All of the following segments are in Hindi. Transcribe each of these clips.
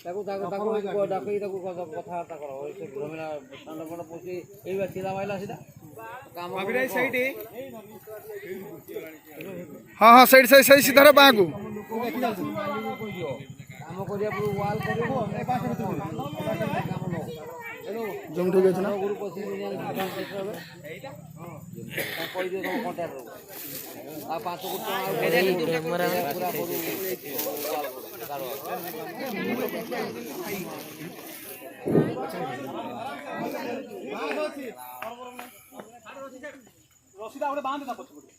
ତାକୁ ଡାକି ତାକୁ କଥାବାର୍ତ୍ତା କର ସେ ଘରମିଲା ସାନ ବଡ଼ ପଶି ଏଇ ଚିଲା ମାଇଲା ସେଟା କାମ हाँ हाँ सही सही सही सीधा बाँ को काम करिया पूरा वाल करियो जम ठीक है ना गुरु पशि कोई दियो तुम कांटेक्ट रो आ 5 फुट पूरा करू रसीदा गोटे बांध था पछपटे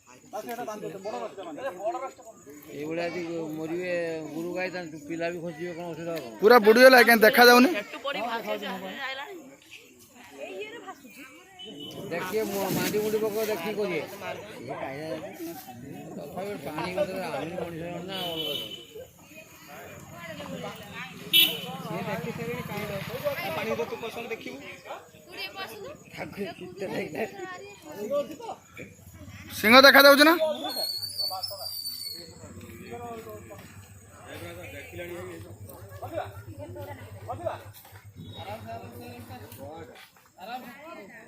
एवढे आदि मरिवे गुरु गाय पिला भी खोजिवे कौन असुविधा हो पूरा बुढ़ी गला क्या देखा जाऊनी देखिए मांडी मुंडी पको देखी करिए पानी ना सिंह देखा जाऊँ ना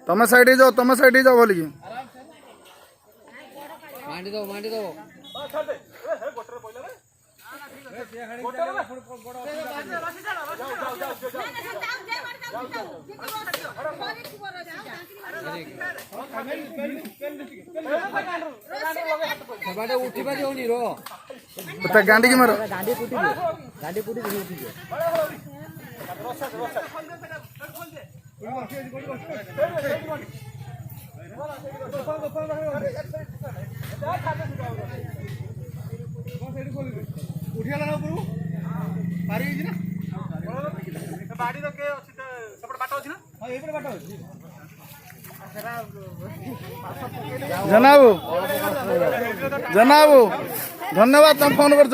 तमे साइड जाओ बोली मांडी दो बाटे उठी पारि होनी रो गांडी की मारो गांडी पुटी उठी उठियाला ना ऊपर पारी होई ना बाड़ी तो के अछि सेपट बाटो अछि ना हां एपट बाटो अछि जनाब धन्यवाद तुम फोन कर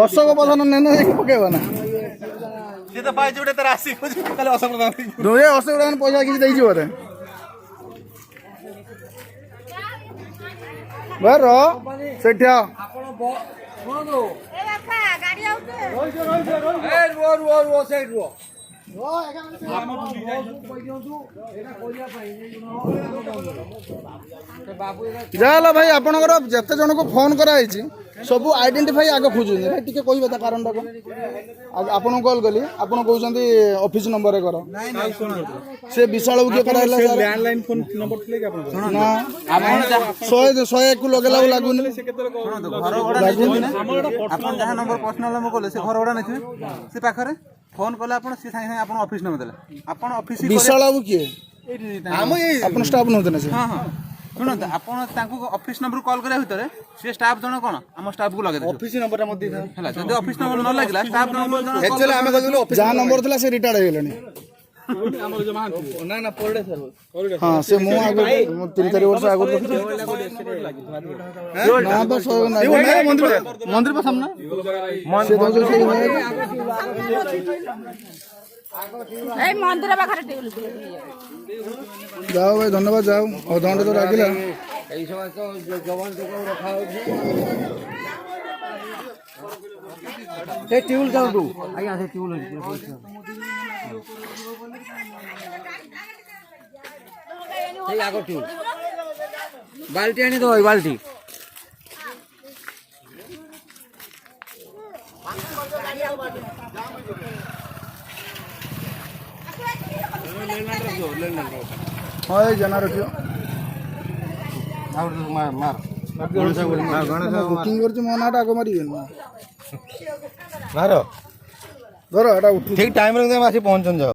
अशोक प्रधान नेने पकेबा ना जे तो पाइ जोडे तर आसी खाली अशोक प्रधान दुए अशोक प्रधान पैसा किछ देई जो रे बर सेठा आपण सुनो ए बापा गाड़ी आउते रो साइड रो जाला भाई आपनकर जते जन को फोन कराई सब आइडेंटिफाई आगे खोजुनी टिके कहबे ता कारण आपन कॉल कली आपन कहउछंती ऑफिस नंबर कर से विशाल उके कराइला सर लैंडलाइन फोन नंबर थले कि आपन ना आपन 100 को लगेला लागुनी से केतरे घर ओडा आपन जहां नंबर पर्सनल नंबर कोले से घर ओडा नथि से पाखरे फोन कले आपन से साइ आपन ऑफिस नंबर देला आपन ऑफिस विशाल बाबू के हम आपन स्टाफ नहोते ना से हां हां सुनो त आपन तांको ऑफिस नंबर कॉल करे भितरे से स्टाफ जण कोन हम स्टाफ को लगे ऑफिस नंबर मत दे हला जदि ऑफिस नंबर न लागला स्टाफ नंबर जण एक्चुअली हमें कहलु ऑफिस जहां नंबर थला से रिटायर्ड हो गेलनी हमर जो मान ना ना परडे सर हां से मु आगे 3-4 वर्ष आगे ना तो सो ना मंदिर पर सामने से दो से ए मंदिर पाखरे टेबल जाओ भाई धन्यवाद जाओ अधघंटे तो रागिला এই সময় তো জবান থেকে রাখা হয়েছে এই টিউল দাও তো আই আছে টিউল এই আগো টিউল বালতি আনি দাও এই বালতি हाँ जना रखियो मार बुकिंग कर मो नाटा आगे मारे मार धर एटा उठ ठीक टाइम रे आसी पहुंचन जाओ।